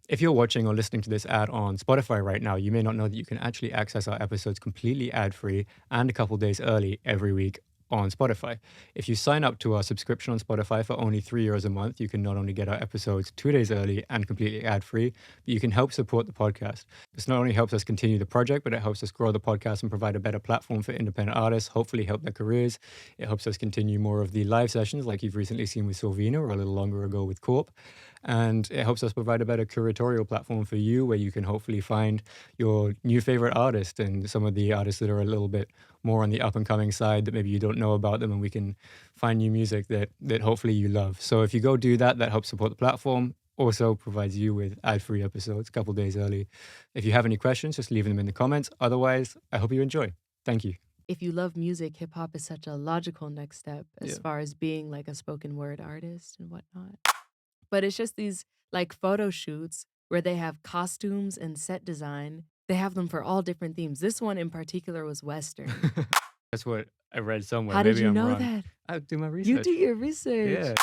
If you're watching or listening to this ad on Spotify right now, you may not know that you can actually access our episodes completely ad-free and a couple days early every week on Spotify. If you sign up to our subscription on Spotify for only €3 a month, you can not only get our episodes 2 days early and completely ad-free, but you can help support the podcast. This not only helps us continue the project, but it helps us grow the podcast and provide a better platform for independent artists, hopefully help their careers. It helps us continue more of the live sessions like you've recently seen with Sorvina or a little longer ago with Corp. And it helps us provide a better curatorial platform for you where you can hopefully find your new favorite artist and some of the artists that are a little bit more on the up and coming side that maybe you don't know about them, and we can find new music that hopefully you love. So if you go do that, that helps support the platform. Also provides you with ad-free episodes a couple days early. If you have any questions, just leave them in the comments. Otherwise, I hope you enjoy. Thank you. If you love music, hip hop is such a logical next step as Yeah. far as being like a spoken word artist and whatnot. But it's just these like photo shoots where they have costumes and set design. They have them for all different themes. This one in particular was Western. That's what I read somewhere. How did Maybe you I'm know wrong. that? I'll do my You do research. your Yeah. research.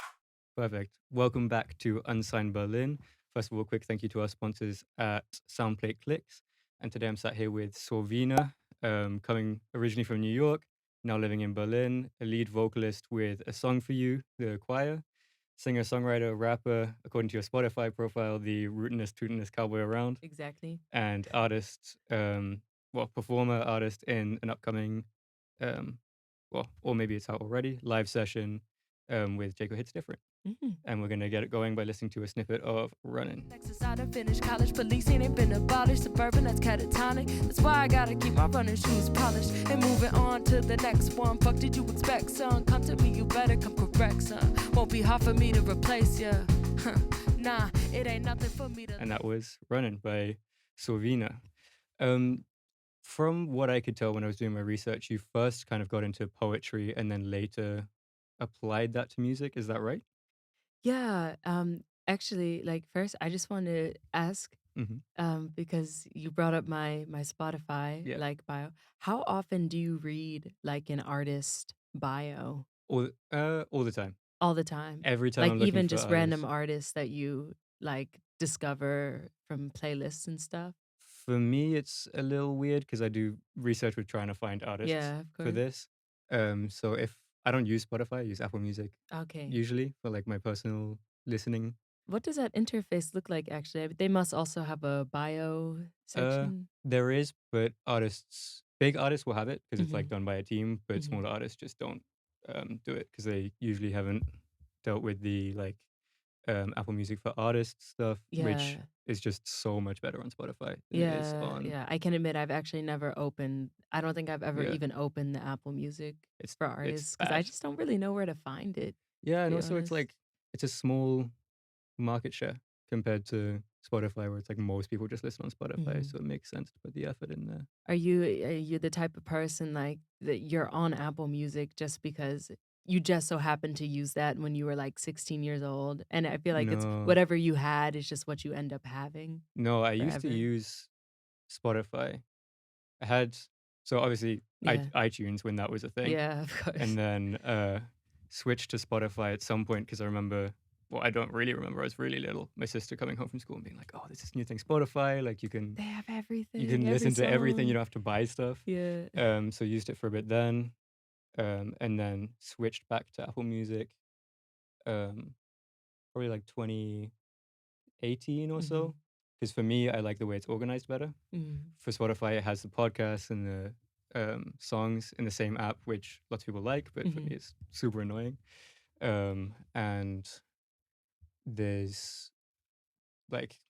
Perfect. Welcome back to Unsigned Berlin. First of all, quick thank you to our sponsors at Soundplate Clicks. And today I'm sat here with Sorvina, coming originally from New York, now living in Berlin, a lead vocalist with A Song for You, the choir, singer, songwriter, rapper, according to your Spotify profile, the rootinest, tootinest cowboy around, Exactly. and artist, performer, artist in an upcoming, um, or maybe it's out already, live session with Jacob Hits Different. Mhm. And we're gonna get it going by listening to a snippet of Running. Texas, I done finished college. Policing ain't been abolished. Suburban, that's catatonic. That's why I gotta keep my running shoes polished. And moving on to the next one. Fuck did you expect, son? Come to me, you better come correct, son. Won't be hard for me to replace ya. Nah, it ain't nothing for me to. And that was Running by Sorvina. From what I could tell when I was doing my research, you first kind of got into poetry and then later applied that to music. Is that right? Yeah. Actually, like first I just want to ask, Mm-hmm. because you brought up my Spotify Yeah. like bio. How often do you read like an artist bio? All the time. All the time? Every time Like I'm looking even for just random artists. artists that you like discover from playlists and stuff? For me, it's a little weird because I do research with trying to find artists Yeah, of for course. this. So if I don't use Spotify, I use Apple Music Okay. usually for like my personal listening. What does that interface look like actually? They must also have a bio Uh, section. there is, but big artists will have it because it's like Mhm. done by a team, but Mhm. smaller artists just don't do it because they usually haven't dealt with the like Apple Music for Artists stuff, which Yeah. is just so much better on Spotify than it is Yeah, on. yeah. I can admit I've actually never opened I don't think I've ever Yeah, even opened the Apple Music for it's artists because I bad. just don't really know where to find it, Yeah, to and be also it's honest. like it's a small market share compared to Spotify, where it's like most people just listen on Spotify, Mhm. so it makes sense to put the effort in there. Are you the type of person like that you're on Apple Music just because you just so happened to use that when you were like 16 years old? And I feel like it's No, whatever you had is just what you end up having no, I used to forever. use Spotify. I had so obviously Yeah. iTunes when that was a thing, Yeah, of and course. then switched to Spotify at some point because I remember. Well, I don't really remember. I was really little. My sister coming home from school and being like, "Oh, there's this new thing, Spotify. Like They have you everything, can every listen to everything. You song. don't have to buy stuff." Yeah. So used it for a bit then, and then switched back to Apple Music. Um, Probably like 2018 or Mhm. so. Because for me, I like the way it's organized better. Mhm. For Spotify, it has the podcasts and the songs in the same app, which lots of people like, but for me, Mhm. it's super annoying. And there's like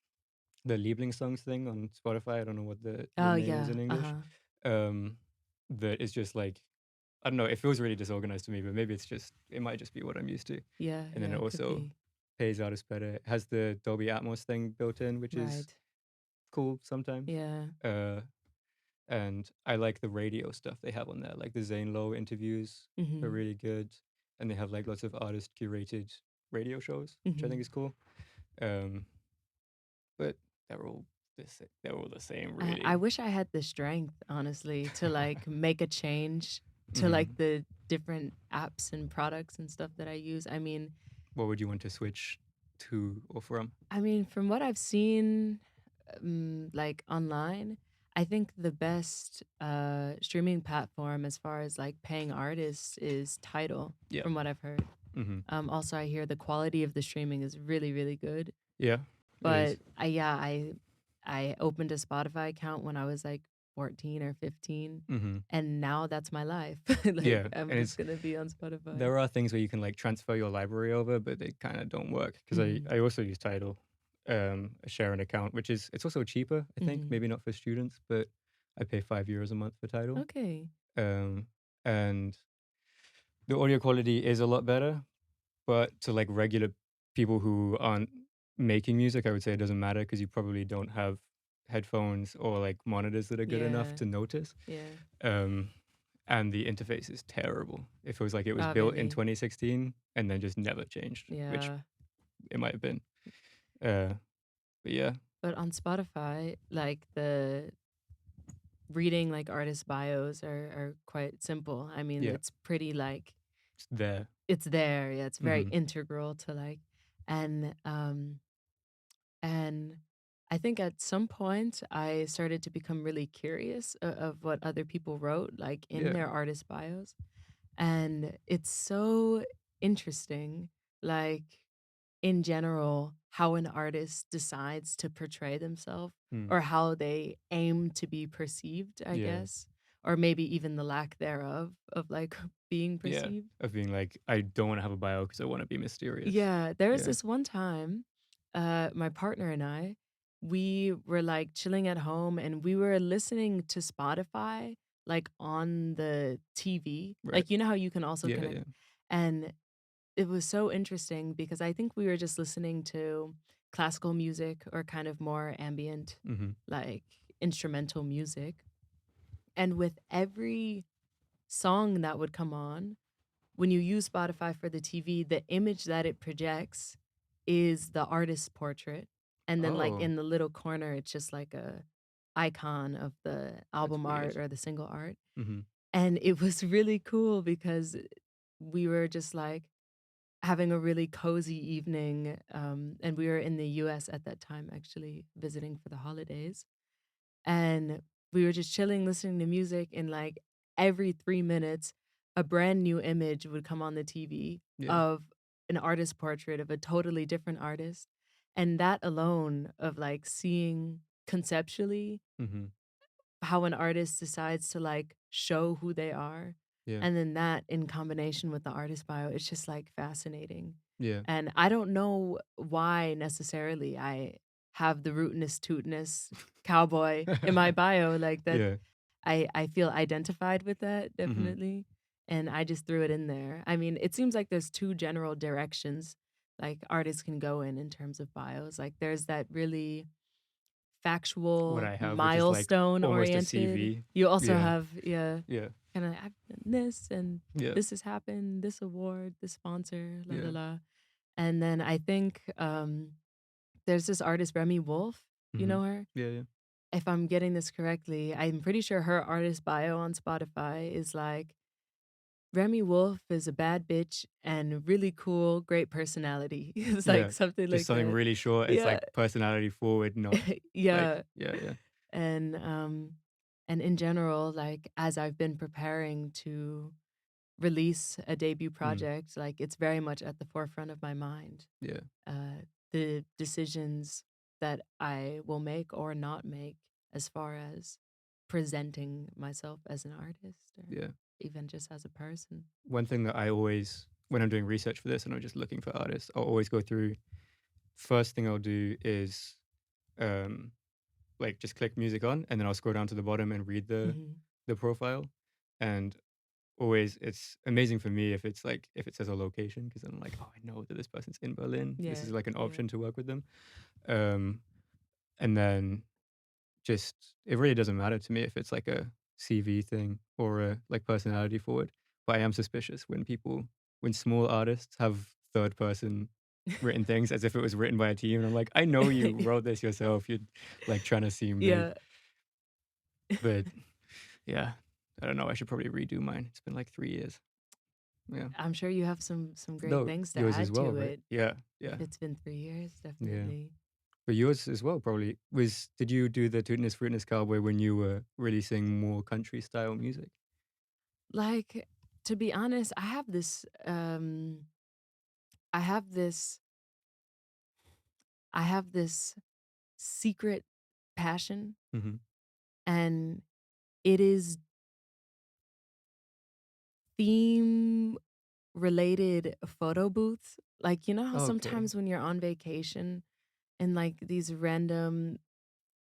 the Lieblingssongs thing on Spotify. I don't know what the Oh, name is yeah. in English. Uh-huh. Um, that is just like I don't know. It feels really disorganized to me, but maybe it might just be what I'm used to. Yeah, And then yeah, it it could also be. pays artists better. It has the Dolby Atmos thing built in, which is Right. cool sometimes. Yeah. Uh, and I like the radio stuff they have on there, like the Zane Lowe interviews are Mhm. really good, and they have like lots of artist curated radio shows, which I think Mhm. is cool. Um, but they're all they're all the same, I really. wish I had the strength, honestly, to like make a change to like Hmm. the different apps and products and stuff that I use. I mean, What would you want to switch to or from? I mean, from what I've seen, like online, I think the best streaming platform as far as like paying artists is Tidal, Yeah. from what I've heard. Mm-hmm. Also, I hear the quality of the streaming is really, really good. Yeah, it is. But I opened a Spotify account when I was like 14 or 15, Mm-hmm. and now that's my life. Yeah, Like I'm and just it's gonna be on Spotify. there are things where you can like transfer your library over, but they kind of don't work because Mhm. I also use Tidal, share an account, which is it's also cheaper. I think Mhm. maybe not for students, but I pay €5 a month for Tidal. Okay. Um, and the audio quality is a lot better, but to like regular people who aren't making music, I would say it doesn't matter because you probably don't have headphones or like monitors that are good enough Yeah. to notice. Yeah. Um, and the interface is terrible. It feels like it was Oh, built in really? 2016 and then just never changed, which Yeah. it might have been. Uh, but yeah, But on Spotify, like the reading like artist bios are quite simple. I mean, yeah, it's pretty like it's there. it's there. Yeah, it's very Hmm. integral to like and and I think at some point I started to become really curious of what other people wrote like in Yeah. their artist bios. And it's so interesting, like in general, how an artist decides to portray themselves Mm. or how they aim to be perceived, I Yeah. guess, or maybe even the lack thereof of like being Yeah. perceived. Of being like, I don't want to have a bio because I want to be mysterious. Yeah, there was Yeah. this one time, my partner and I, we were like chilling at home and we were listening to Spotify like on the TV. Right. Like, you know how you can also Yeah. connect. Yeah. And it was so interesting because I think we were just listening to classical music or kind of more ambient, Hmm. like instrumental music. And with every song that would come on, when you use Spotify for the TV, the image that it projects is the artist's portrait. And then like Oh, in the little corner, it's just like a icon of the that's album art weird. or the single art. Hmm. And it was really cool because we were just like having a really cozy evening. And we were in the US at that time, actually visiting for the holidays. And we were just chilling, listening to music, and like every 3 minutes, a brand new image would come on the TV Yeah. of an artist portrait of a totally different artist. And that alone of like seeing conceptually Hmm. how an artist decides to like show who they are. Yeah. And then that in combination with the artist bio, it's just like fascinating. Yeah. And I don't know why necessarily I have the rootness tootness cowboy in my bio like that. Yeah. I feel identified with that Hmm. definitely. And I just threw it in there. I mean, it seems like there's two general directions like artists can go in terms of bios. Like there's that really What factual, I have, which is like milestone almost a oriented. CV. You also Yeah. have, yeah, Yeah. kind of I've done this and Yeah. this has happened, this award, this sponsor, la la Yeah. la. And then I think there's this artist, Remy Wolf. You Hmm. know her? Yeah. Yeah. If I'm getting this correctly, I'm pretty sure her artist bio on Spotify is like Remy Wolf is a bad bitch and really cool, great personality. It's like Yeah. something Just like something that. really short. It's Yeah. like personality forward, not like, Yeah. yeah. Yeah. And in general, like as I've been preparing to release a debut Mm. project, like it's very much at the forefront of my mind. Yeah. The decisions that I will make or not make as far as presenting myself as an artist or Yeah. even just as a person. One thing that I always, when I'm doing research for this and I'm just looking for artists, I'll always go through. First thing I'll do is um, like just click music on, and then I'll scroll down to the bottom and read Hmm. the profile. And always, it's amazing for me if it's like if it says a location because I'm like, oh, I know that this person's in Berlin. This Yeah, is like an yeah. option to work with them. Um, and then just it really doesn't matter to me if it's like a CV thing or a like personality forward. But I am suspicious when small artists have third person written things as if it was written by a team. And I'm like, I know you wrote this yourself. You're like trying to seem big. Yeah. But yeah, I don't know. I should probably redo mine. It's been like 3 years. Yeah. I'm sure you have some great No, things to yours as add well, to right? it. Yeah, If yeah, it's been 3 years, yeah. definitely. But yours as well probably was. Did you do the Tootiness Fruitness Cowboy when you were releasing more country style music? Like, to be honest, I have this I have this secret passion, Mm-hmm. and it is theme related photo booths. Like, you know how Okay. sometimes when you're on vacation and like these random,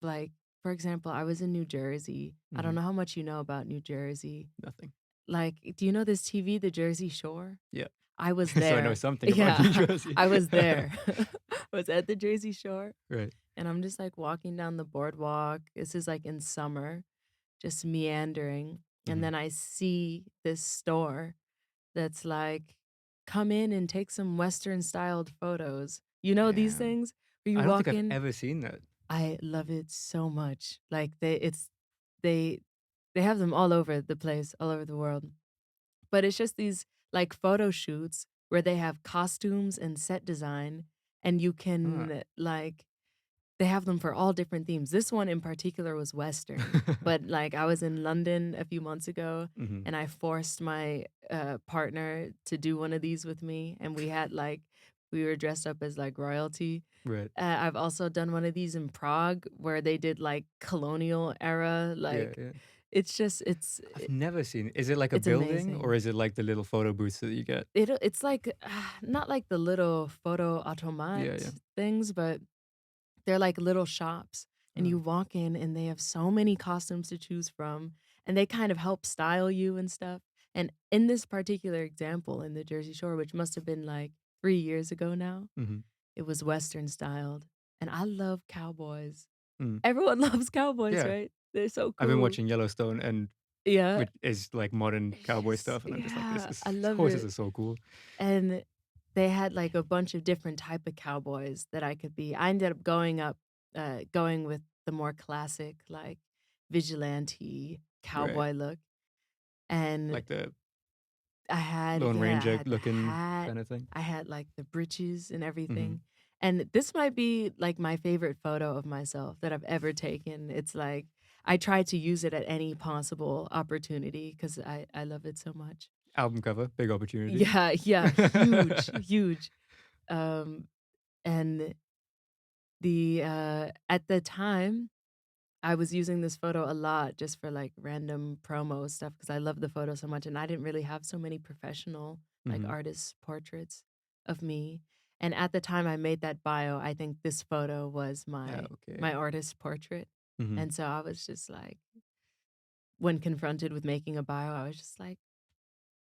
like, for example, I was in New Jersey. I Mm-hmm. don't know how much you know about New Jersey. Nothing. Like, do you know this TV, The Jersey Shore? Yeah. I was So I know there. something about New Yeah, Jersey. I was there. I was at the Jersey Shore, Right. and I'm just like walking down the boardwalk. This is like in summer, just meandering. And Mm-hmm. then I see this store that's like, come in and take some Western styled photos. You know these Damn. things where you I don't think walk I've in? ever seen that. I love it so much. Like they they have them all over the place, all over the world. But it's just these like photo shoots where they have costumes and set design, and you Ah. can like they have them for all different themes. This one in particular was Western, but like I was in London a few months ago Mm-hmm. and I forced my partner to do one of these with me, and we were dressed up as like royalty. Right. I've also done one of these in Prague where they did like colonial era, Yeah, like yeah. it's just I've never seen it. Is it like a it's building or amazing. is it like the little photo booths that you get? It's like not like the little photo automat Yeah, yeah. things, but they're like little shops, and you Oh. walk in and they have so many costumes to choose from, and they kind of help style you and stuff. And in this particular example in the Jersey Shore, which must have been like 3 years ago now, Mm-hmm. it was Western styled. And I love cowboys. Mm. Everyone loves cowboys, Yeah. right? They're so I've been cool. watching Yellowstone and Yeah. which is like modern It's cowboy just, stuff, and I'm just like, this yeah, is I love horses it. are so cool. And they had like a bunch of different type of cowboys that I could be. I ended up going with the more classic, like vigilante Right. cowboy look. And Like the Lone I Ranger had the looking hat, kind of thing. I had like the breeches and Mm-hmm. everything. And this might be like my favorite photo of myself that I've ever taken. It's like I try to use it at any possible opportunity because I love it so much. Album cover, big opportunity. Yeah, yeah, huge, huge. Um, and at the time, I was using this photo a lot just for like random promo stuff because I love the photo so much, and I didn't really have so many professional like Mm-hmm. artist portraits of me. And at the time I made that bio, I think this photo was Yeah, my okay. artist portrait. Mm-hmm. And so I was just like, when confronted with making a bio, I was just like,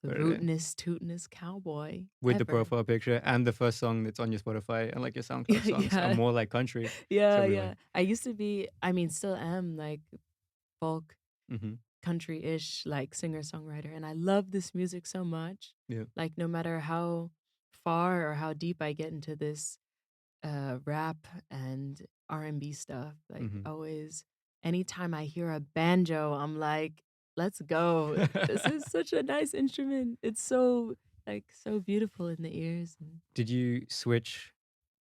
the Put it in. rootinest, tootinest cowboy With the ever. profile picture and the first song that's on your Spotify and like your SoundCloud songs are Yeah. more like country. So Yeah, we like, yeah. I used to be, I mean, still am like folk, mm-hmm. country-ish, like singer-songwriter, and I love this music so much. Yeah. Like no matter how far or how deep I get into this rap and R&B stuff, like Mm-hmm. always anytime I hear a banjo, I'm like, let's go. This is such a nice instrument. It's so like so beautiful in the ears. And Did you switch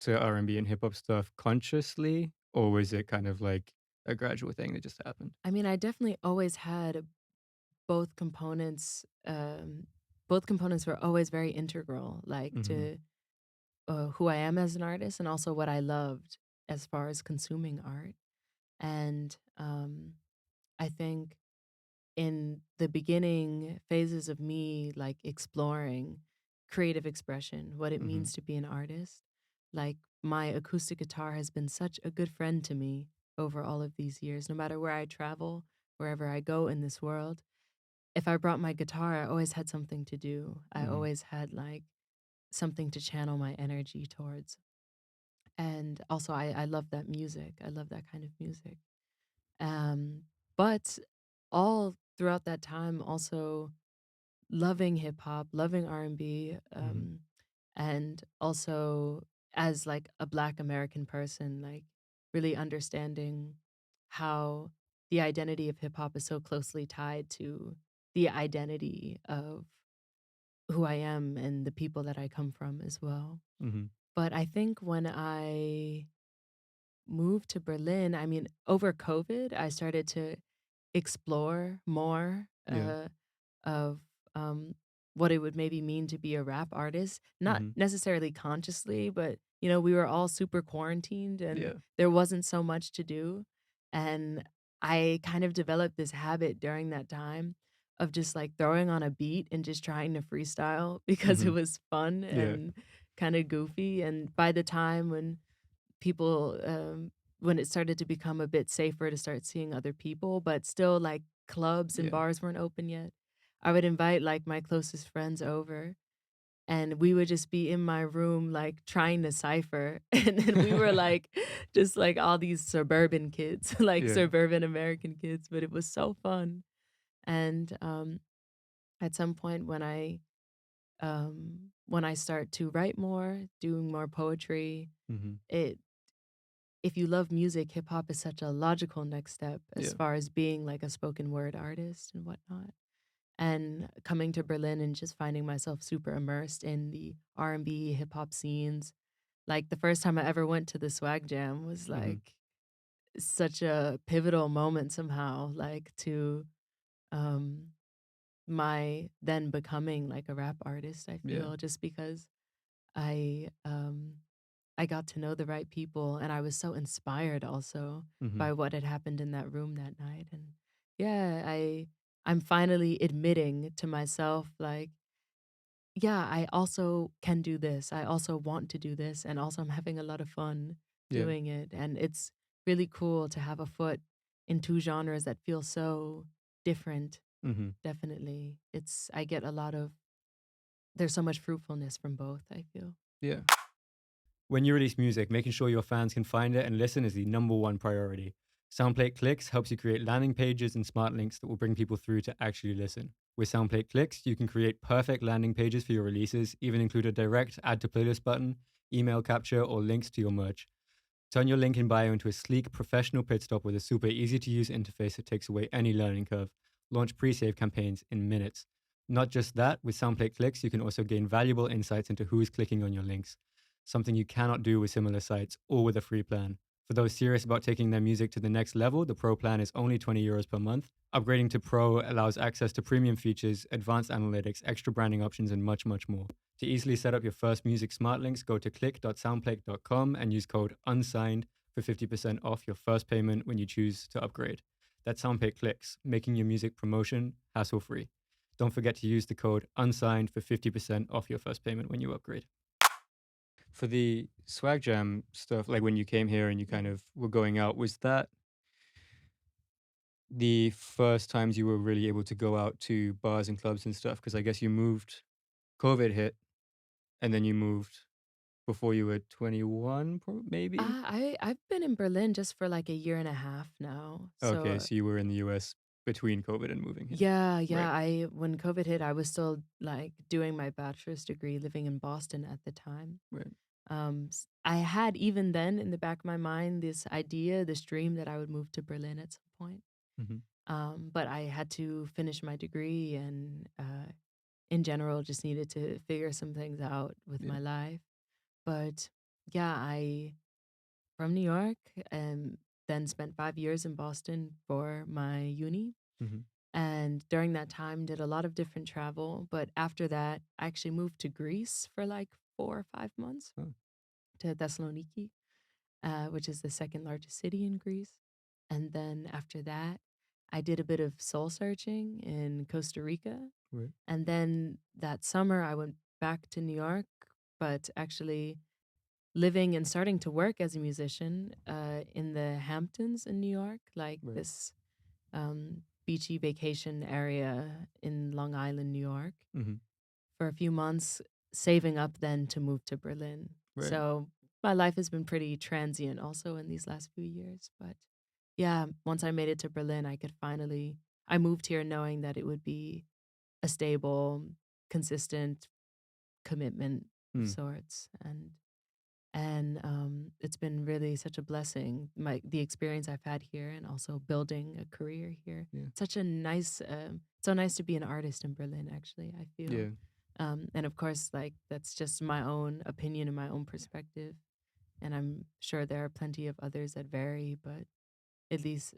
to R&B and hip hop stuff consciously, or was it kind of like a gradual thing that just happened? I mean, I definitely always had both components. Both components were always very integral, like Mm-hmm. to who I am as an artist and also what I loved as far as consuming art. And I think in the beginning phases of me like exploring creative expression, what it Mm-hmm. means to be an artist, like my acoustic guitar has been such a good friend to me over all of these years. No matter where I travel, wherever I go in this world, if I brought my guitar, I always had something to do. I Mm-hmm. always had like something to channel my energy towards. And also I love that music. I love that kind of music. Um, but all throughout that time, also loving hip hop, loving R&B, Mm-hmm. and also as like a Black American person, like really understanding how the identity of hip hop is so closely tied to the identity of who I am and the people that I come from as well. Mhm. But I think when I moved to Berlin, I mean, over COVID, I started to explore more Yeah. of um, what it would maybe mean to be a rap artist. Not Mhm. necessarily consciously, but we were all super quarantined and Yeah. there wasn't so much to do. And I kind of developed this habit during that time of just like throwing on a beat and just trying to freestyle because it Mhm. was fun Yeah. and kind of goofy. And by the time people when it started to become a bit safer to start seeing other people, but still like clubs and Yeah. bars weren't open yet. I would invite like my closest friends over and we would just be in my room like trying to cipher and then we were like just like all these suburban kids, like Yeah. suburban American kids, but it was so fun. And at some point when I start to write more, doing more poetry, Mhm. it if you love music, hip hop is such a logical next step as Yeah. far as being like a spoken word artist and whatnot. And coming to Berlin and just finding myself super immersed in the R&B hip hop scenes. Like the first time I ever went to the Swag Jam was Mhm. like such a pivotal moment somehow, like to um my then becoming like a rap artist, I Yeah. feel, just because I I got to know the right people and I was so inspired also Mhm. by what had happened in that room that night. And yeah, I'm finally admitting to myself like, yeah, I also can do this. I also want to do this and also I'm having a lot of fun Yeah. doing it. And it's really cool to have a foot in two genres that feel so different. Mhm. Definitely. I get a lot of there's so much fruitfulness from both, I feel. Yeah. When you release music, making sure your fans can find it and listen is the number one priority. SoundPlate Clicks helps you create landing pages and smart links that will bring people through to actually listen. With SoundPlate Clicks, you can create perfect landing pages for your releases, even include a direct add to playlist button, email capture, or links to your merch. Turn your link in bio into a sleek, professional pit stop with a super easy to use interface that takes away any learning curve. Launch pre save campaigns in minutes. Not just that, with SoundPlate Clicks, you can also gain valuable insights into who is clicking on your links, something you cannot do with similar sites or with a free plan. For those serious about taking their music to the next level, the Pro plan is only €20 per month. Upgrading to Pro allows access to premium features, advanced analytics, extra branding options, and much, much more. To easily set up your first music smart links, go to click.soundplate.com and use code UNSIGNED for 50% off your first payment when you choose to upgrade. That's SoundPlate Clicks, making your music promotion hassle-free. Don't forget to use the code UNSIGNED for 50% off your first payment when you upgrade. For the Swag Jam stuff, like when you came here and you kind of were going out, was that the first times you were really able to go out to bars and clubs and stuff? Because I guess you moved, COVID hit, and then you moved before you were 21, maybe? I've been in Berlin just for like a year and a half now. Okay, So so you were in the US between COVID and moving here. yeah, Right. I when COVID hit, I was still like doing my bachelor's degree living in Boston at the time. Right. I had even then in the back of my mind this idea, this dream that I would move to Berlin at some point. Mhm. But I had to finish my degree and in general just needed to figure some things out with Yeah. my life. But yeah, I from New York and then spent 5 years in Boston for my uni. Mhm. And during that time, did a lot of different travel. But after that, I actually moved to Greece for like 4 or 5 months Oh, to Thessaloniki, which is the second largest city in Greece. And then after that, I did a bit of soul searching in Costa Rica. right. And then that summer, I went back to New York, but actually living and starting to work as a musician in the Hamptons in New York, like Right. this beachy vacation area in Long Island, New York, Mhm. for a few months, saving up then to move to Berlin. Right. So my life has been pretty transient also in these last few years. But yeah, once I made it to Berlin, I moved here knowing that it would be a stable, consistent commitment of Mm. sorts. And it's been really such a blessing, the experience I've had here and also building a career here. Yeah. Such a nice, so nice to be an artist in Berlin, actually, I feel. Yeah. And of course, like that's just my own opinion and my own perspective. And I'm sure there are plenty of others that vary, but at least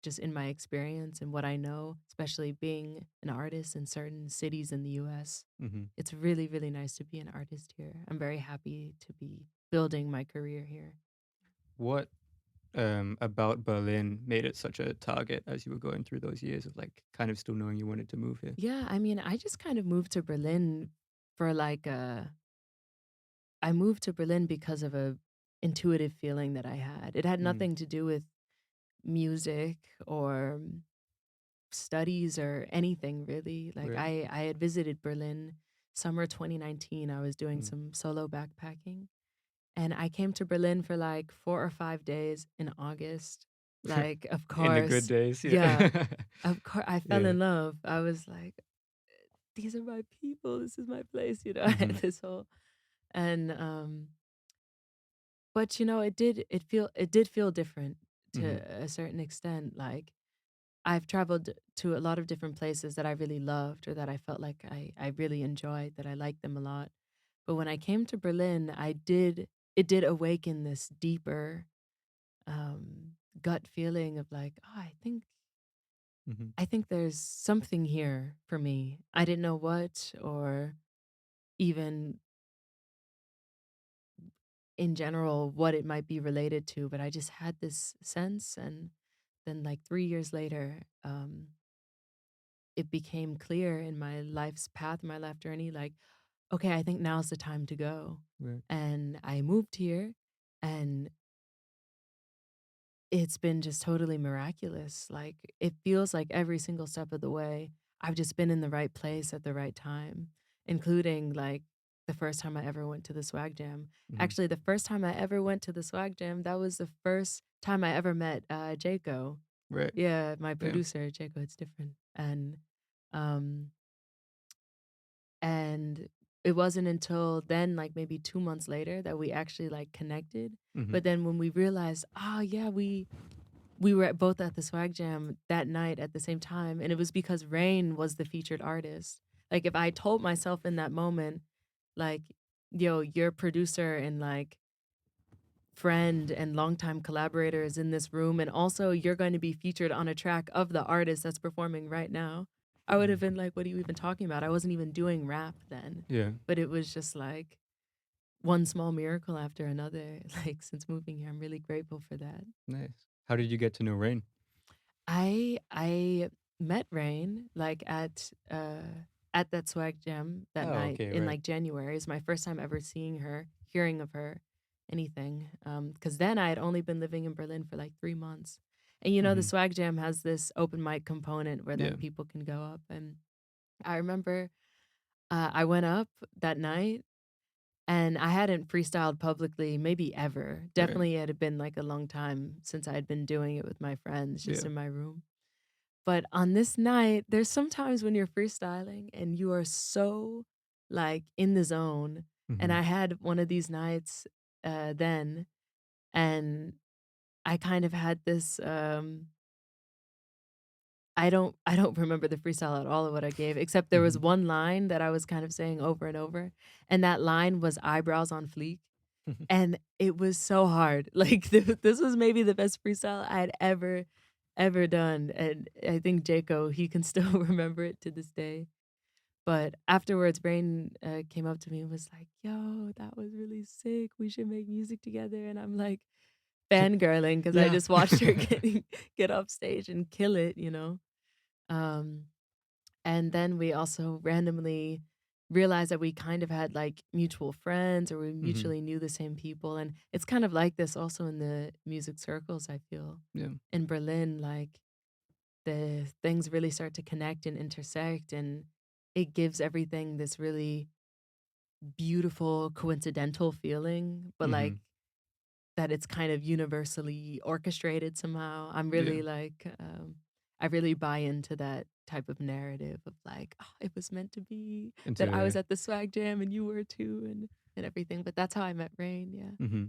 just in my experience and what I know, especially being an artist in certain cities in the US, Hmm. it's really, really nice to be an artist here. I'm very happy to be building my career here. What about Berlin made it such a target as you were going through those years of like kind of still knowing you wanted to move here? Yeah, I mean, I just kind of moved to Berlin for like I moved to Berlin because of a intuitive feeling that I had. It had Mm, nothing to do with music or studies or anything really. Like right. I had visited Berlin summer 2019. I was doing Mm. some solo backpacking and I came to Berlin for like 4 or 5 days in August. Like of In the good course, days, yeah, yeah. of course I fell Yeah. in love. I was like, these are my people. This is my place, you know. I had Hmm. this whole and but it did feel different to Hmm. a certain extent. Like I've traveled to a lot of different places that I really loved or that I felt like I really enjoyed, that I liked them a lot. But when I came to Berlin, it did awaken this deeper gut feeling of like, oh, Hmm. I think there's something here for me. I didn't know what or even in general what it might be related to, but I just had this sense and then like 3 years later, it became clear in my life's path, my life journey, like, okay, I think now's the time to go. Right. And I moved here and it's been just totally miraculous. Like, it feels like every single step of the way, I've just been in the right place at the right time, including like the first time I ever went to the swag jam. Hmm. Actually, the first time I ever went to the swag jam, that was the first time I ever met Jaco. Right. Yeah, my Yeah. producer, Jaco, it's different. Um And it wasn't until then, like maybe 2 months later that we actually, like, connected. Hmm. But then when we realized, "Oh, yeah, we were at both at the Swag Jam that night at the same time," and it was because Rain was the featured artist. Like, if I told myself in that moment, like, "Yo, your producer and, like, friend and longtime collaborator is in this room, and also you're going to be featured on a track of the artist that's performing right now." I would have Hmm. been like, "What are you even talking about?" I wasn't even doing rap then, Yeah. but it was just like one small miracle after another. Like since moving here, I'm really grateful for that. Nice. How did you get to know Rain? I met Rain like at that swag jam that Oh, night okay. in Right. like January. It's my first time ever seeing her, hearing of her, anything. Because then I had only been living in Berlin for like 3 months. And you know, the Hmm. swag jam has this open mic component where Yeah. then people can go up. And I remember I went up that night and I hadn't freestyled publicly, maybe ever. Right. Definitely it had been like a long time since I had been doing it with my friends just Yeah. in my room. But on this night, there's sometimes when you're freestyling and you are so like in the zone. And Hmm. I had one of these nights then, and I kind of had this I don't remember the freestyle at all of what I gave, except there was Hmm. one line that I was kind of saying over and over. And that line was eyebrows on fleek. And it was so hard. Like this was maybe the best freestyle I had ever done. And I think Jaco, he can still remember it to this day. But afterwards, Brain came up to me and was like, "Yo, that was really sick. We should make music together." And I'm like fangirling because I Yeah. just watched her get off stage and kill it, you know. Um, and then we also randomly realized that we kind of had like mutual friends or we Hmm. mutually knew the same people. And it's kind of like this also in the music circles, I feel. Yeah. In Berlin, like the things really start to connect and intersect and it gives everything this really beautiful coincidental feeling, but like Hmm. that it's kind of universally orchestrated somehow. I'm Yeah. really like, I really buy into that type of narrative of like, oh, it was meant to be that I was Into at the swag jam and you were too, and everything. But that's how I met Rain. Yeah. hmm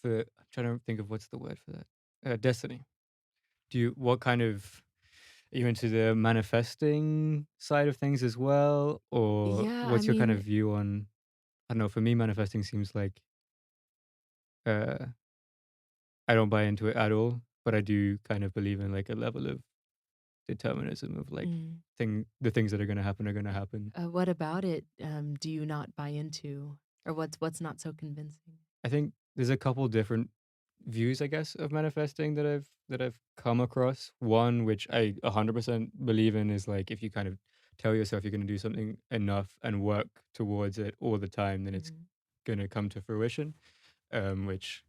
for I'm trying to think of what's the word for that. Destiny. Do you what kind of Are you into the manifesting side of things as well, or Yeah, I what's your kind of mean, view on? I don't know. For me, manifesting seems like uh, I don't buy into it at all, but I do kind of believe in like a level of determinism of like mm, the things that are going to happen are going to happen. what about it do you not buy into, or what's not so convincing? I think there's a couple different views, I guess, of manifesting that I've come across. One which I 100% believe in is like if you kind of tell yourself you're going to do something enough and work towards it all the time, then it's Hmm. going to come to fruition. Which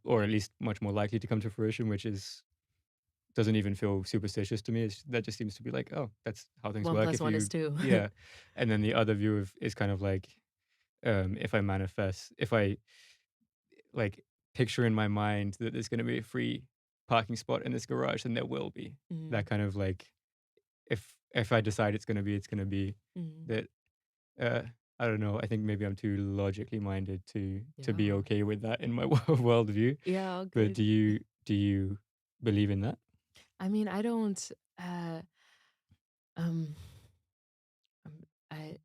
or at least much more likely to come to fruition, which is doesn't even feel superstitious to me. That just seems to be like, oh, that's how things One work. plus If one is you, two. yeah, and then the other view is kind of like, if I manifest, if I like picture in my mind that there's going to be a free parking spot in this garage, then there will be. Hmm. That kind of like, if I decide it's going to be, it's going to be. Hmm. That uh, I don't know. I think maybe I'm too logically minded to be Yeah. okay with that in my worldview. Yeah, all But good. do you believe in that? I mean, I don't uh um I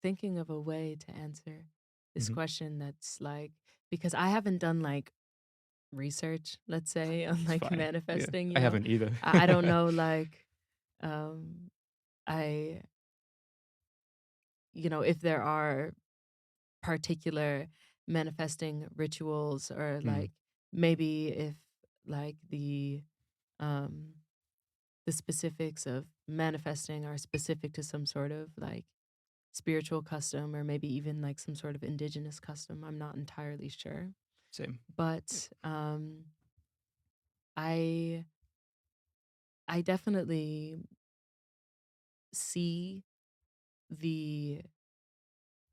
thinking of a way to answer this Hmm. question that's like, because I haven't done like research, let's say, on It's like fine. Yeah, manifesting, I haven't either. I don't know, like, um, I, if there are particular manifesting rituals, or Mm, like maybe if like um, the specifics of manifesting are specific to some sort of like spiritual custom, or maybe even like some sort of indigenous custom. I'm not entirely sure. same. But I I definitely see the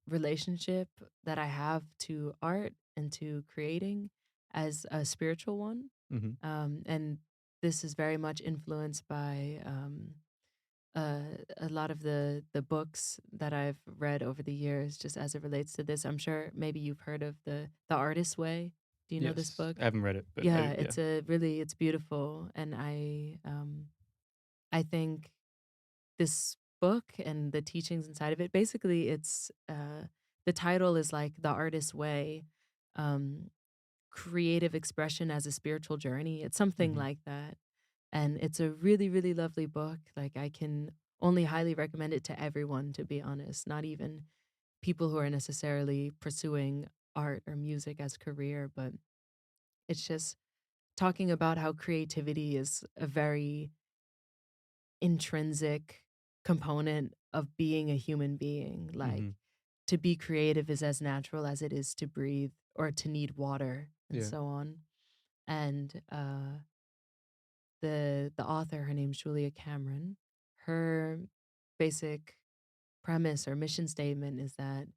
relationship that I have to art and to creating as a spiritual one. Hmm. And this is very much influenced by a lot of the books that I've read over the years, just as it relates to this. I'm sure maybe you've heard of the Artist's Way. Do you know this Yes, book? I haven't read it, but Yeah, yeah. it's beautiful, and I think this book and the teachings inside of it, basically, it's the title is like The Artist's Way, um, creative expression as a spiritual journey. It's something Hmm. like that. And it's a really, really lovely book. Like, I can only highly recommend it to everyone, to be honest, not even people who are necessarily pursuing art or music as career, but it's just talking about how creativity is a very intrinsic component of being a human being. Like, Hmm. to be creative is as natural as it is to breathe or to need water, and Yeah. so on. And the author, her name's Julia Cameron. Her basic premise or mission statement is that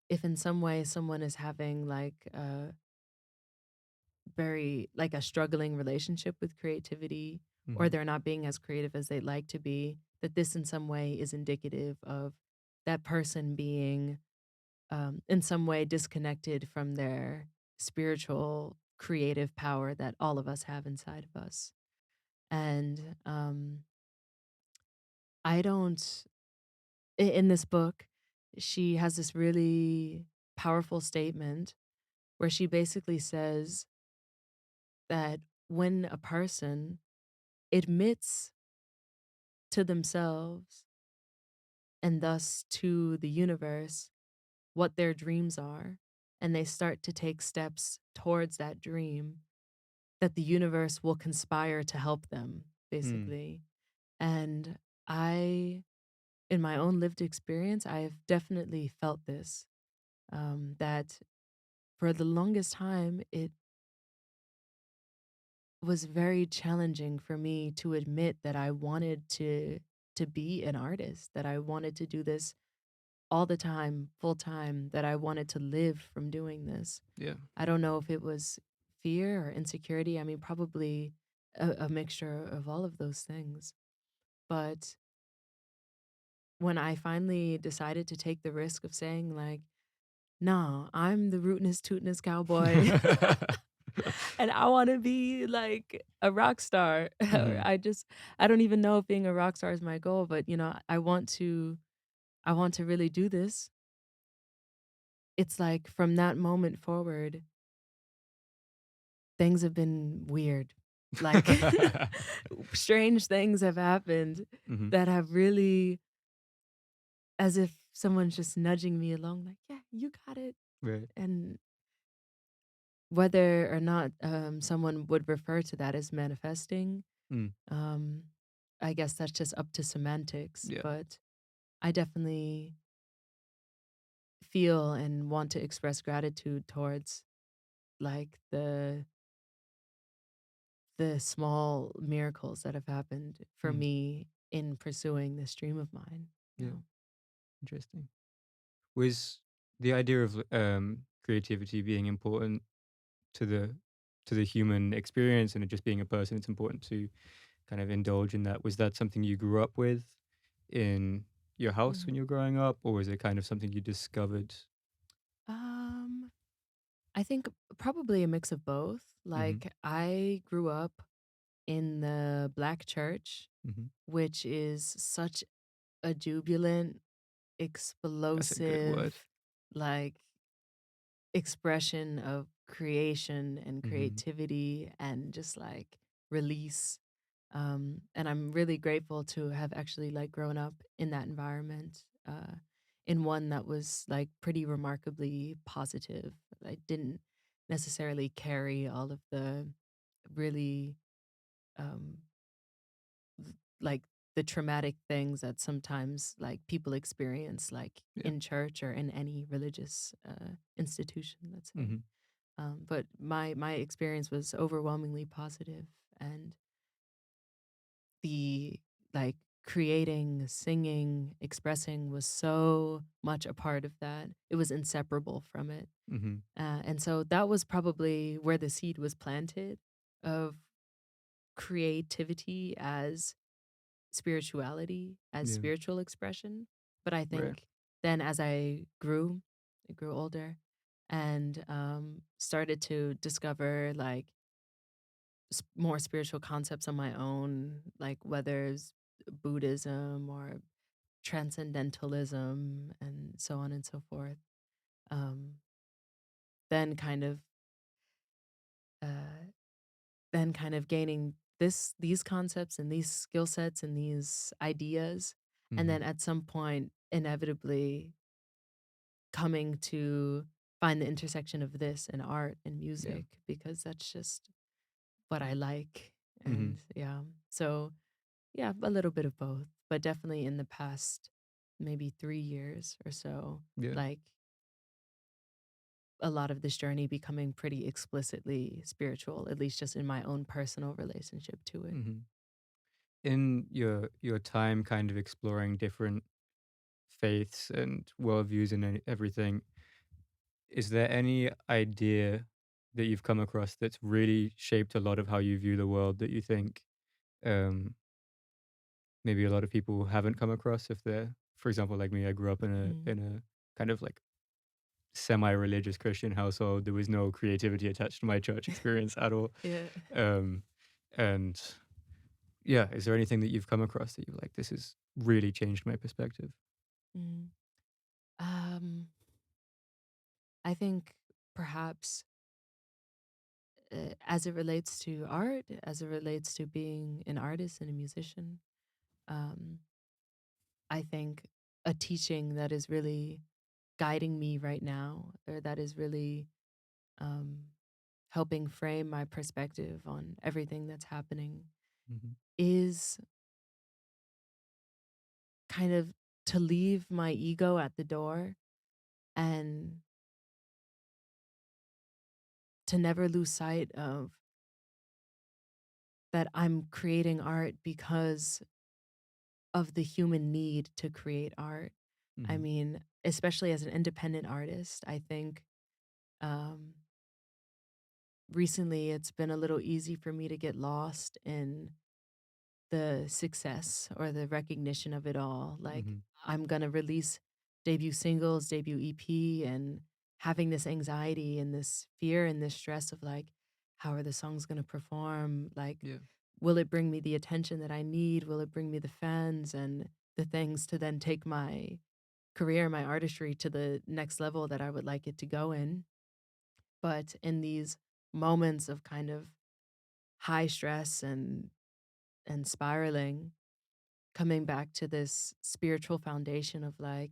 if in some way someone is having like a very like a struggling relationship with creativity, or Hmm. they're not being as creative as they'd like to be, that this in some way is indicative of that person being in some way disconnected from their spiritual creative power that all of us have inside of us. And I don't, in this book, she has this really powerful statement where she basically says that when a person admits to themselves and thus to the universe what their dreams are, and they start to take steps towards that dream, that the universe will conspire to help them, Mm. basically. And I, in my own lived experience, I've definitely felt this, that for the longest time, it was very challenging for me to admit that I wanted to be an artist, that I wanted to do this all the time, full time, that I wanted to live from doing this. Yeah. I don't know if it was fear or insecurity. I mean, probably a mixture of all of those things. But when I finally decided to take the risk of saying, like, nah, I'm the rootinest, tootinest cowboy And I want to be like a rock star. Hmm. I don't even know if being a rock star is my goal, but I want to really do this. It's like from that moment forward, things have been weird. Like strange things have happened Hmm. that have really, as if someone's just nudging me along, like, yeah, you got it. Right. And whether or not someone would refer to that as manifesting, Mm. um, I guess that's just up to semantics. Yeah. But I definitely feel and want to express gratitude towards like the small miracles that have happened for Mm. me in pursuing this dream of mine. You Yeah. know? Interesting. Was the idea of creativity being important to the human experience and it just being a person, it's important to kind of indulge in that. Was that something you grew up with in your house when Mhm. you were growing up, or was it kind of something you discovered? Um, I think probably a mix of both. Hmm. Like I grew up in the black church, Hmm. which is such a jubilant, That's a good word. explosive, like expression of creation and Hmm. creativity and just like release. And I'm really grateful to have actually like grown up in that environment, in one that was like pretty remarkably positive. I didn't necessarily carry all of the really um, like the traumatic things that sometimes like people experience like Yeah. in church or in any religious institution, let's say. Hmm. But my experience was overwhelmingly positive, and the like creating, singing, expressing was so much a part of that. It was inseparable from it. Hmm. And so that was probably where the seed was planted of creativity as spirituality, as Yeah. spiritual expression. But I Right. think then as I grew older and started to discover like more spiritual concepts on my own, like whether it's Buddhism or transcendentalism and so on and so forth. Um, then kind of uh, then kind of gaining these concepts and these skill sets and these ideas, and Hmm. then at some point inevitably coming to find the intersection of this and art and Yeah. music because that's just what I like. Hmm. And yeah, so yeah, a little bit of both, but definitely in the past maybe 3 years or so, Yeah. like a lot of this journey becoming pretty explicitly spiritual, at least just in my own personal relationship to it. Hmm. In your time kind of exploring different faiths and worldviews and everything, is there any idea that you've come across that's really shaped a lot of how you view the world that you think um, maybe a lot of people haven't come across? If they're, for example, like me, I grew up in Mm. a kind of like semi-religious Christian household. There was no creativity attached to my church experience at all. Yeah. Um, and yeah, is there anything that you've come across that you're like, this has really changed my perspective? Mm. Um, I think perhaps as it relates to art, as it relates to being an artist and a musician, um, I think a teaching that is really guiding me right now, or that is really um, helping frame my perspective on everything that's happening, Hmm. is kind of to leave my ego at the door and to never lose sight of that I'm creating art because of the human need to create art. I Hmm. mean, especially as an independent artist, I think um, recently it's been a little easy for me to get lost in the success or the recognition of it all. Like, Hmm. I'm going to release debut singles, debut EP, and having this anxiety and this fear and this stress of like, how are the songs going to perform? Like, Yeah. will it bring me the attention that I need? Will it bring me the fans and the things to then take my career, my artistry to the next level that I would like it to go in? But in these moments of kind of high stress and spiraling, coming back to this spiritual foundation of like,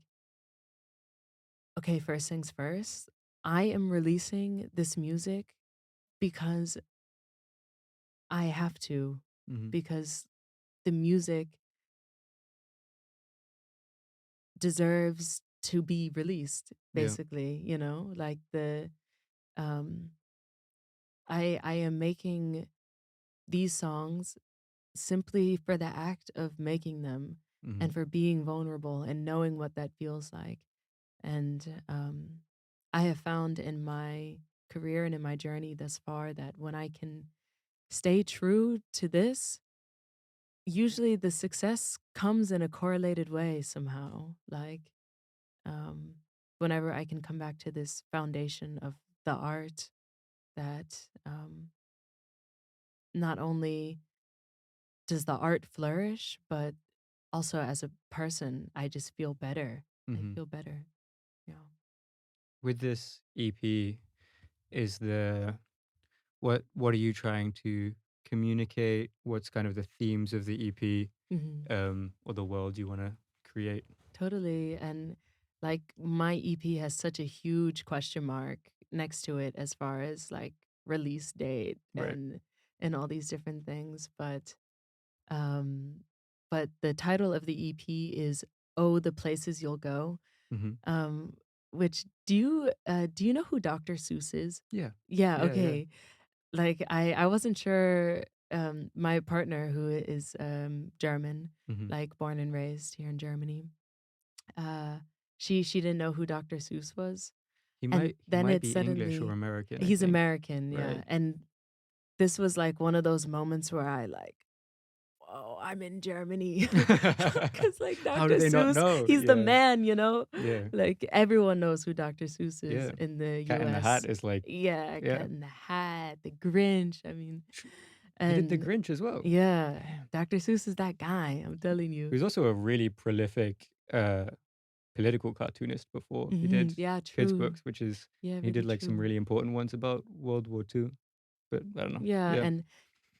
okay, first things first, I am releasing this music because I have to, Mm-hmm. because the music deserves to be released, Yeah. basically, you know, like um I am making these songs simply for the act of making them Mm-hmm. and for being vulnerable and knowing what that feels like. And I have found in my career and in my journey thus far that when I can stay true to this, usually the success comes in a correlated way somehow. Like, um, whenever I can come back to this foundation of the art that not only does the art flourish, but also as a person, I just feel better. I Mm-hmm. feel better. Yeah. With this EP, is the what are you trying to communicate? What's kind of the themes of the EP, Hmm. or the world you want to create? Totally. And like my EP has such a huge question mark next to it as far as like release date Right. and all these different things. Um but the title of the EP is Oh, the Places You'll Go. Mm-hmm. Um which do you know who Dr. Seuss is? Yeah. Yeah, Yeah. Yeah. okay. Like I wasn't sure. My partner who is German, Mm-hmm. like born and raised here in Germany, uh, she didn't know who Dr. Seuss was, He and then might it be English or suddenly American, I he's think. American, yeah. Right. And this was like one of those moments where I like, whoa, I'm in Germany, because like How do Dr. they not Seuss, know? he's the Yeah. man, you know. Yeah. Like everyone knows who Dr. Seuss is Yeah. in the Cat in the Hat U.S. is like, Yeah, yeah. Cat in the Hat, The Grinch. I mean, Tr- He did the and Grinch as well. yeah, Damn. Dr. Seuss is that guy, I'm telling you. He was also a really prolific political cartoonist before. He did Yeah, kids' true. books, which is Yeah, he did very like some true. really important ones about World War II. But I don't know. Yeah, Yeah. and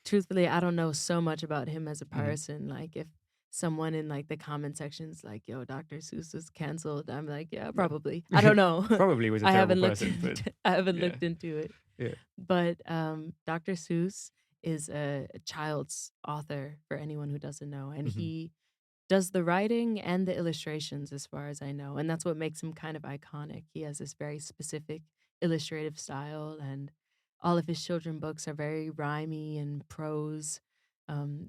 truthfully, I don't know so much about him as a Mm-hmm. person. Like if someone in like the comment sections like, "Yo, Dr. Seuss is canceled," I'm like, "Yeah, Yeah. probably." I don't know. Probably was a I terrible haven't looked person, but into, I haven't yeah. looked into it. Yeah. But Dr. Seuss is a child's author for anyone who doesn't know, and Mm-hmm. he does the writing and the illustrations as far as I know. And that's what makes him kind of iconic. He has this very specific illustrative style, and all of his children books are very rhymey and prose.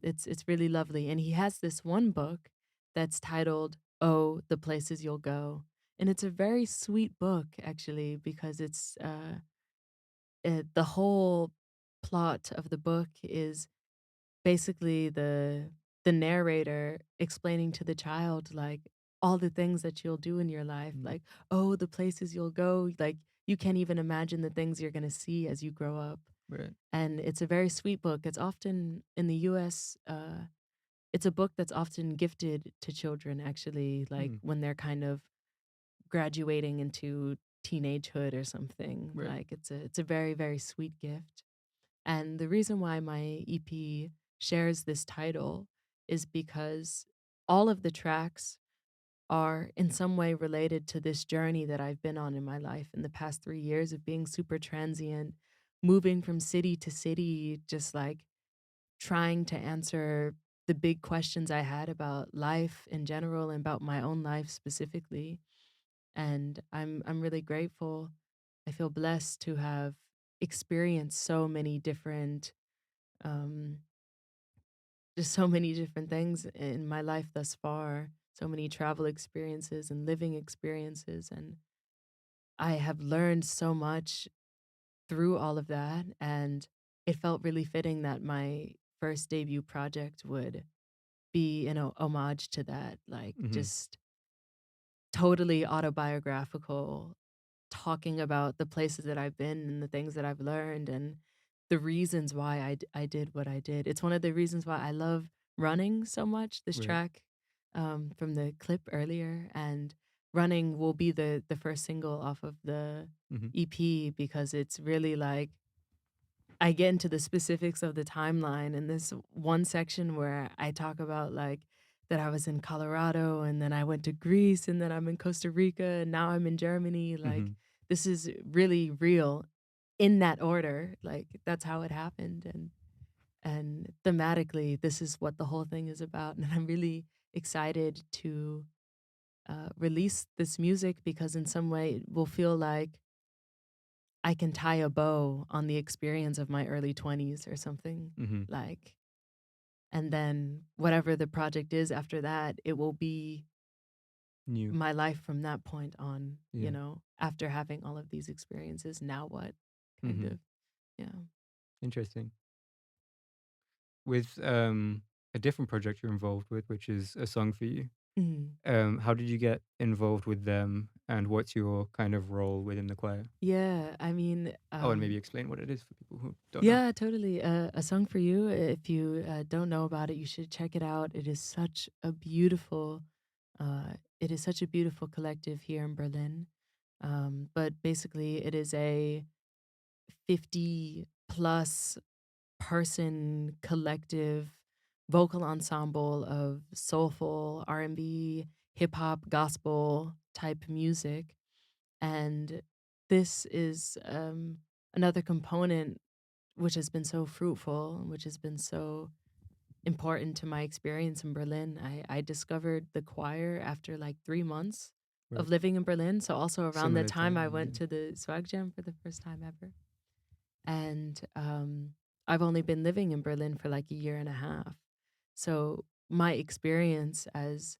It's really lovely. And he has this one book that's titled Oh, the Places You'll Go. And it's a very sweet book actually, because the whole plot of the book is basically the narrator explaining to the child like all the things that you'll do in your life, Mm. like, oh, the places you'll go, like you can't even imagine the things you're going to see as you grow up. Right. And it's a very sweet book. It's often in the US, it's a book that's often gifted to children actually, like Mm. when they're kind of graduating into teenagehood or something. Right. Like it's a very very sweet gift. And the reason why my EP shares this title is because all of the tracks are in some way related to this journey that I've been on in my life in the past 3 years of being super transient, moving from city to city, just like trying to answer the big questions I had about life in general and about my own life specifically. And I'm really grateful. I feel blessed to have experienced so many different um, just so many different things in my life thus far, so many travel experiences and living experiences. And I have learned so much through all of that. And it felt really fitting that my first debut project would be an homage to that, like Mm-hmm. just totally autobiographical, talking about the places that I've been and the things that I've learned. And the reasons why I did what I did. It's one of the reasons why I love running so much. This Right. track from the clip earlier, and running will be the first single off of the Mhm. EP because it's really like I get into the specifics of the timeline in this one section where I talk about like that I was in Colorado and then I went to Greece and then I'm in Costa Rica and now I'm in Germany. Like Mhm. this is really real in that order. Like that's how it happened, and thematically this is what the whole thing is about. And I'm really excited to release this music because in some way it will feel like I can tie a bow on the experience of my early 20s or something. Mhm. Like, and then whatever the project is after that, it will be New. my life from that point on, Yeah. after having all of these experiences. Now what? Kind Mhm. of. Yeah. Interesting. With a different project you're involved with, which is A Song for You. Mhm. How did you get involved with them, and what's your kind of role within the choir? Yeah. I mean, Oh, and maybe explain what it is for people who don't know. yeah, totally. A Song for You. If you don't know about it, you should check it out. Uh, it is such a beautiful collective here in Berlin. But basically, it is a 50 plus person collective vocal ensemble of soulful R&B, hip hop, gospel type music. And this is another component which has been so fruitful, which has been so important to my experience in Berlin. I discovered the choir after like 3 months of Right. living in Berlin. So also around the Similar time I timing, went yeah. to the Swag Jam for the first time ever. And I've only been living in Berlin for like a year and a half. So my experience as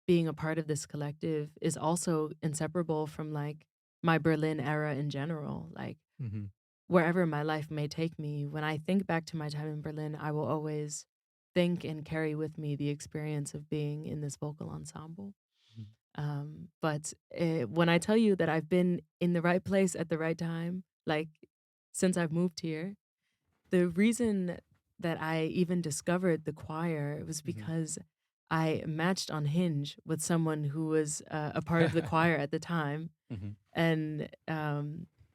being a part of this collective is also inseparable from like my Berlin era in general. Like Mhm. wherever my life may take me, when I think back to my time in Berlin, I will always think and carry with me the experience of being in this vocal ensemble. Mhm. But when I tell you that I've been in the right place at the right time, like since I've moved here, the reason that I even discovered the choir was Mhm. because I matched on Hinge with someone who was a part of the choir at the time, Mhm. and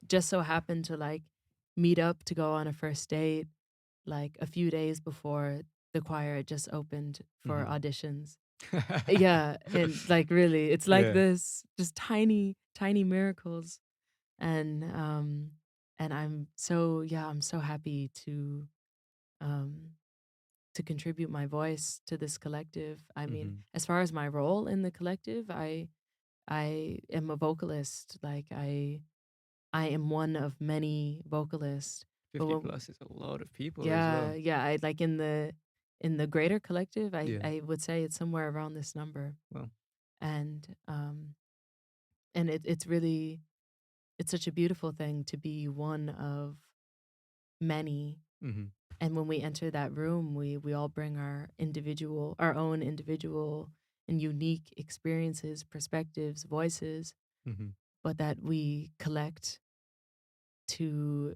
just so happened to like meet up to go on a first date like a few days before the choir had just opened for Mhm. auditions. Yeah, and like really, it's like Yeah. this, just tiny, tiny miracles, and I'm so happy um to contribute my voice to this collective. I mean, Mhm. as far as my role in the collective, I am a vocalist. Like I am one of many vocalists. But 50 plus is a lot of people as yeah, well. yeah, I like in the greater collective, Yeah. I would say it's somewhere around this number. Well. And it's really it's such a beautiful thing to be one of many. Mhm. And when we enter that room, we all bring our own individual and unique experiences, perspectives, voices, Mhm. but that we collect to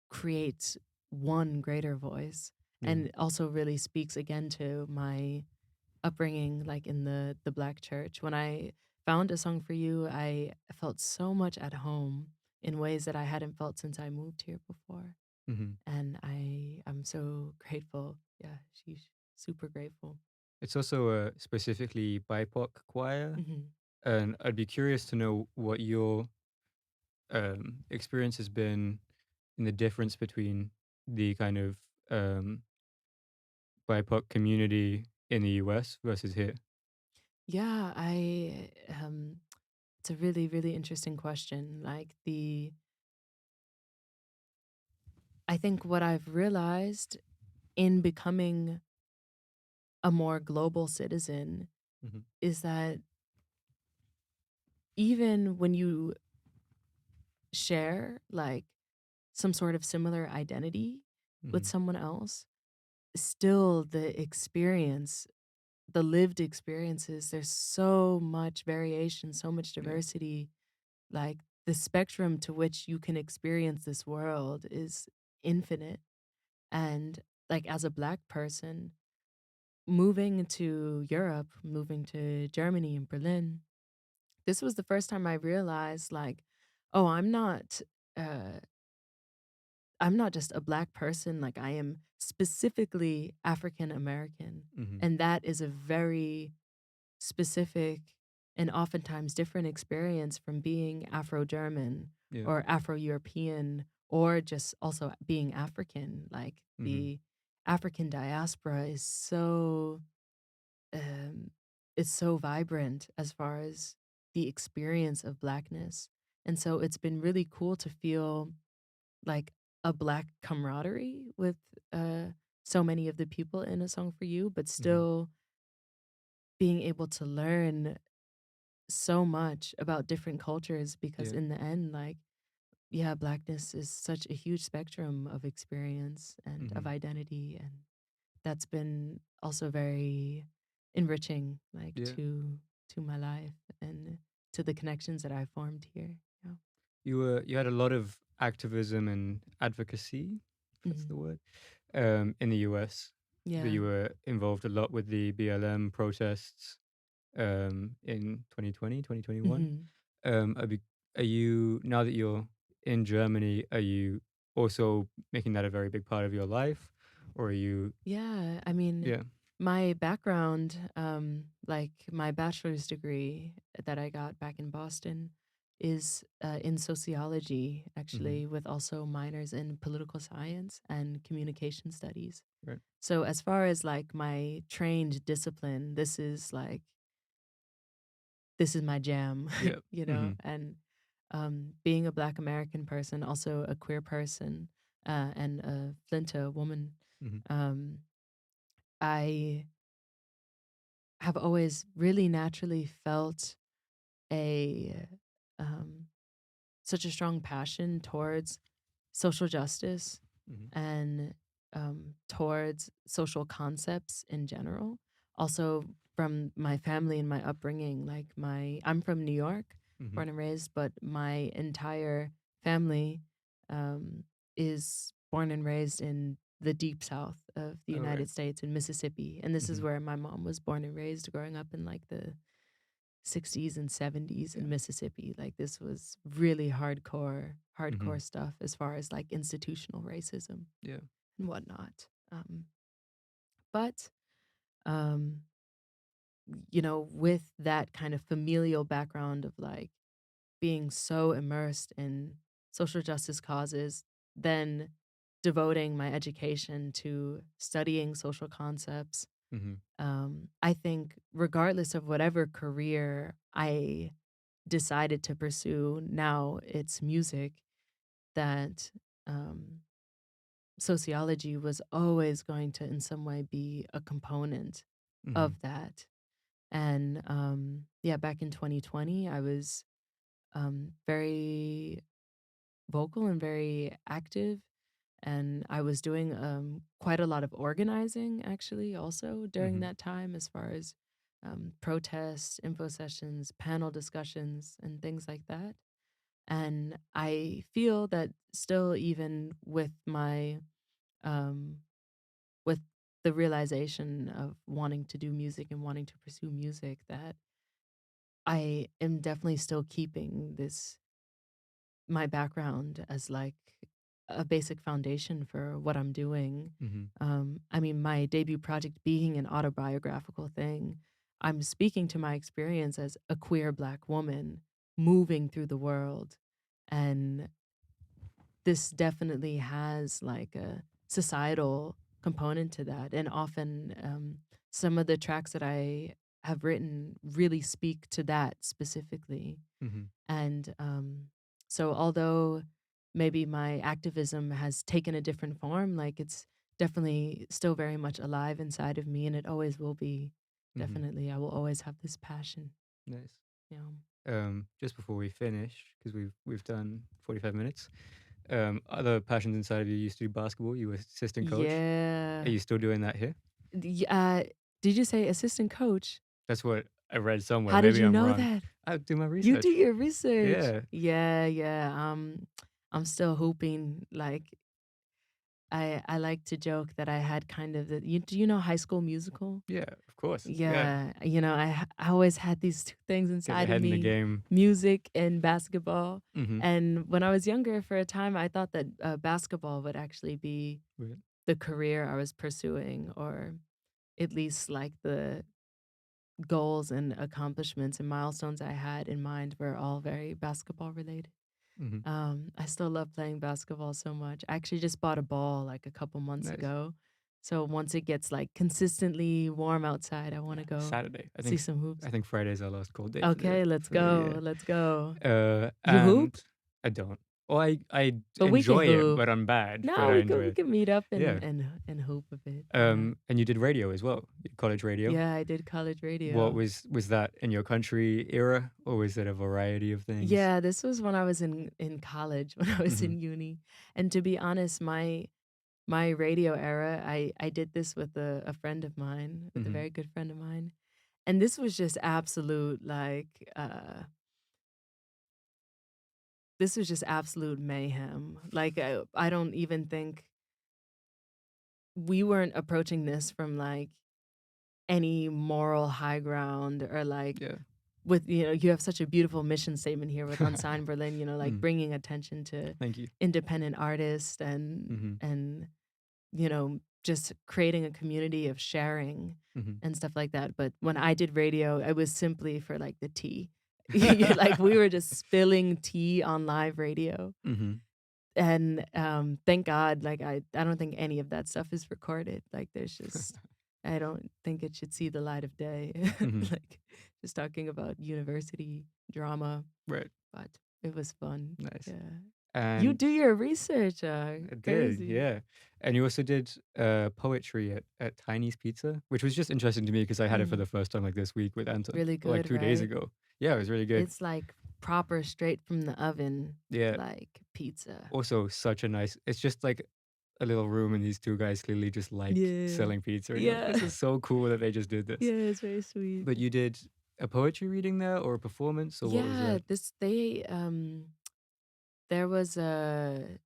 create one greater voice. Yeah. And it also really speaks again to my upbringing, like in the Black church. When I found A Song for You, I felt so much at home in ways that I hadn't felt since I moved here before. Mhm. And I'm so grateful. Yeah, she's super grateful. It's also a specifically BIPOC choir, Hmm. and I'd be curious to know what your experience has been in the difference between the kind of um, BIPOC community in the US versus here. Yeah, it's a really, really interesting question. I think what I've realized in becoming a more global citizen Mhm. is that even when you share like some sort of similar identity with Mhm. someone else, still the lived experiences, there's so much variation, so much Yeah. diversity. Like the spectrum to which you can experience this world is infinite. And like as a Black person, moving to Europe, moving to Germany and Berlin, this was the first time I realized like, oh, uh I'm not just a Black person, like I am specifically African American. Mm-hmm. And that is a very specific and oftentimes different experience from being Afro German Yeah. or Afro European or just also being African. Like Mm-hmm. the African diaspora is um, it's so vibrant as far as the experience of Blackness. And so it's been really cool to feel like a Black camaraderie with uh, so many of the people in A Song for You, but Mm-hmm. still being able to learn so much about different cultures because Yeah. in the end, like, yeah, Blackness is such a huge spectrum of experience and Mm-hmm. of identity. And that's been also very enriching, like Yeah. to my life and to the connections that I formed here. Yeah. You had a lot of activism and advocacy, if that's the Mhm. word, in the US. That Yeah. you were involved a lot with the BLM protests in 2020, 2021. Hmm. Are, are you, now that you're in Germany, are you also making that a very big part of your life? Or are you, Yeah, I mean, yeah. my background, like my bachelor's degree that I got back in Boston, is in sociology, Mm-hmm. actually, with also minors in political science and communication studies. Right. So, as far as like my trained discipline, this is my jam, Yeah. you know, Mm-hmm. and being a Black American person, also a queer person, and a Flinta woman. Mm-hmm. Um, I have always really naturally felt a um, such a strong passion towards social justice Mm-hmm. and towards social concepts in general. Also, from my family and my upbringing, like I'm from New York, Mm-hmm. born and raised, but my entire family um, is born and raised in the deep south of the Oh, right. United States in Mississippi. And this is Mm-hmm. where my mom was born and raised growing up in like the 60s and 70s Yeah. in Mississippi. Like this was really Mm-hmm. hardcore stuff as far as like institutional racism Yeah. and whatnot. But um, with that kind of familial background of like being so immersed in social justice causes, then devoting my education to studying social concepts. Mm-hmm. I think, regardless of whatever career I decided to pursue, now it's music, that um, sociology was always going to, in some way, be a component Mm-hmm. of that. And yeah, back in 2020, I was very vocal and very active. And I was doing quite a lot of organizing actually also during Mm-hmm. that time, as far as protests, info sessions, panel discussions, and things like that. And I feel that still, even with my um, with the realization of wanting to do music and wanting to pursue music, that I am definitely still keeping this my background as like a basic foundation for what I'm doing. Mm-hmm. I mean, my debut project being an autobiographical thing, I'm speaking to my experience as a queer Black woman moving through the world. And this definitely has like a societal component to that. And often some of the tracks that I have written really speak to that specifically. Mm-hmm. And so, although maybe my activism has taken a different form, like it's definitely still very much alive inside of me, and it always will be. Mm-hmm. Definitely, I will always have this passion. Nice. You know. Just before we finish, because we've done 45 minutes. Other passions inside of you used to do basketball. You were assistant coach. Are Yeah. you still doing that here? Did you say assistant coach? That's what I read somewhere. How did Maybe you I'm know wrong. that? I do my You do research. your research. Yeah. Yeah, yeah. I'm still hooping. Like I like to joke that I had kind of do you know High School Musical? Yeah, of course. Yeah. Yeah, I always had these two things Get your inside of head in the me, game. music and basketball. Mm-hmm. And when I was younger, for a time, I thought that basketball would actually be Weird. the career I was pursuing, or at least like the goals and accomplishments and milestones I had in mind were all very basketball related. Mm-hmm. I still love playing basketball so much. I actually just bought a ball like a couple months Nice. ago. So once it gets like consistently warm outside, I want to go Saturday. see some hoops. I think Friday's our last cold day Okay, let's for the go. year. Let's go. You And hoop? I don't. Well, I But we can enjoy it, hoop. but I'm bad. No, But I we enjoy could we it. could meet up Yeah. and hoop a bit. Yeah. And you did radio as well. You did college radio. Yeah, I did college What radio. was that in your country era, or was it a variety of things? Yeah, this was when I was in college, when I was Mhm. in uni. And to be honest, my radio era, I did this with a friend of mine, with a Mhm. very good friend of mine. And this was just absolute this was just absolute mayhem. Like I don't even think we weren't approaching this from like any moral high ground, or like Yeah. with you have such a beautiful mission statement here with Unsigned Berlin, like Mm. bringing attention to Thank you. independent artists and Mhm. and just creating a community of sharing Mhm. and stuff like that. But when I did radio, it was simply for like the tea. Like we were just spilling tea on live radio. Mhm. And thank God, like I don't think any of that stuff is recorded. Like there's just I don't think it should see the light of day. Mhm. Like just talking about university drama, Right. but it was fun. Nice. Yeah. You And do your research, I did, crazy. yeah. And you also did poetry at Tiny's Pizza, which was just interesting to me because I had it for Mm. the first time like this week with Anton, Really like good, 2 days right? ago. Yeah, it was really good. It's like proper straight from the oven, Yeah. like pizza. Also, such a nice. It's just like a little room, and these two guys clearly just like Yeah. selling pizza. And you're like, this Yeah. is so cool that they just did this. Yeah, it's very sweet. But you did a poetry reading there, or a performance, or what was Yeah, that? there was a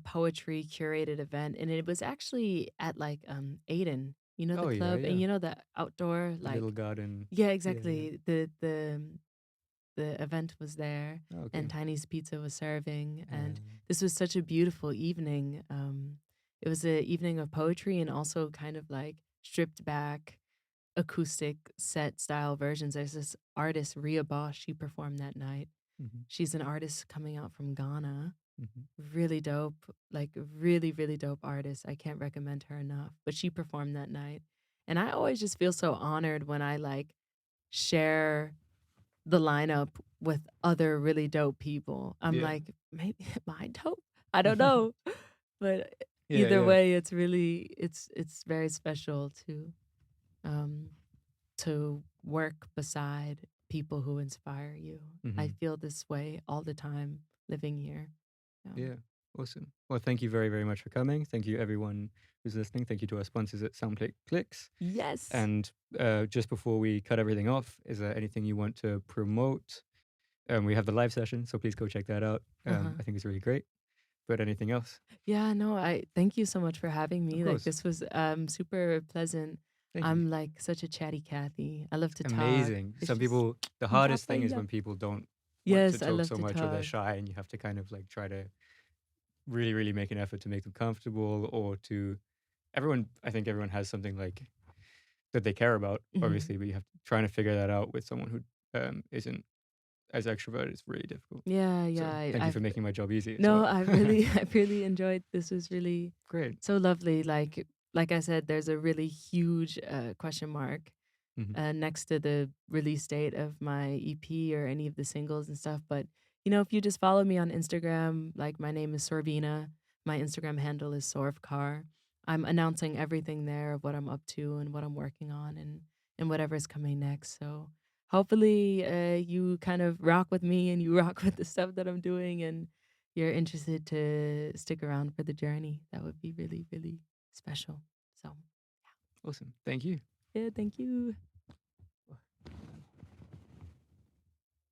poetry curated event, and it was actually at like Aiden, the Oh yeah, club, and yeah. the outdoor The little like garden. yeah, Yeah, exactly. The event was there, yeah. Oh, okay. and Tiny's Pizza was serving, and Um, this was such a beautiful evening. It was an evening of poetry and also kind of like stripped back acoustic set style versions. There's this artist, Rhea Bosch, she performed that night. mhm, She's an artist coming out from Ghana. mhm. Really dope, like really, really dope artist. I can't recommend her enough. But she performed that night. And I always just feel so honored when I like share the lineup with other really dope people. I'm Yeah. like, maybe am I dope? I don't know. But Yeah, either yeah. way, it's really it's very special um to work beside people who inspire you. I Mhm. feel this way all the time living here. Yeah, awesome. Well, thank you very, very much for coming. Thank you, everyone who's listening. Thank you to our sponsors at SoundClick Clicks. Yes. And just before we cut everything off, is there anything you want to promote? We have the live session, so please go check that out. I think it's really great. But anything else? Yeah, no, I thank you so much for having me. Of Like course. this was super pleasant. Thank you. I'm like such a chatty Cathy. I love to talk. Amazing. It's Some just- people, the hardest thing is when people don't want Yes, to I talk love so to much, or they're talk. shy, and you have to kind of like try to really, really make an effort to make them comfortable, or to I think everyone has something like that they care about, Mhm. obviously, but you have to trying to figure that out with someone who isn't as extroverted is really difficult. Yeah, So yeah. thank you I've for making my job easy. As no, well. I really I really enjoyed this. Was really Great. so lovely. Like I said, there's a really huge question mark Mhm. next to the release date of my EP or any of the singles and stuff. But if you just follow me on Instagram, like my name is Sorvina. My Instagram handle is Sorvcar. I'm announcing everything there of what I'm up to and what I'm working on and whatever's coming next. So hopefully you kind of rock with me and you rock with the stuff that I'm doing and you're interested to stick around for the journey. That would be really, really special. So Awesome. Thank you. yeah, thank you.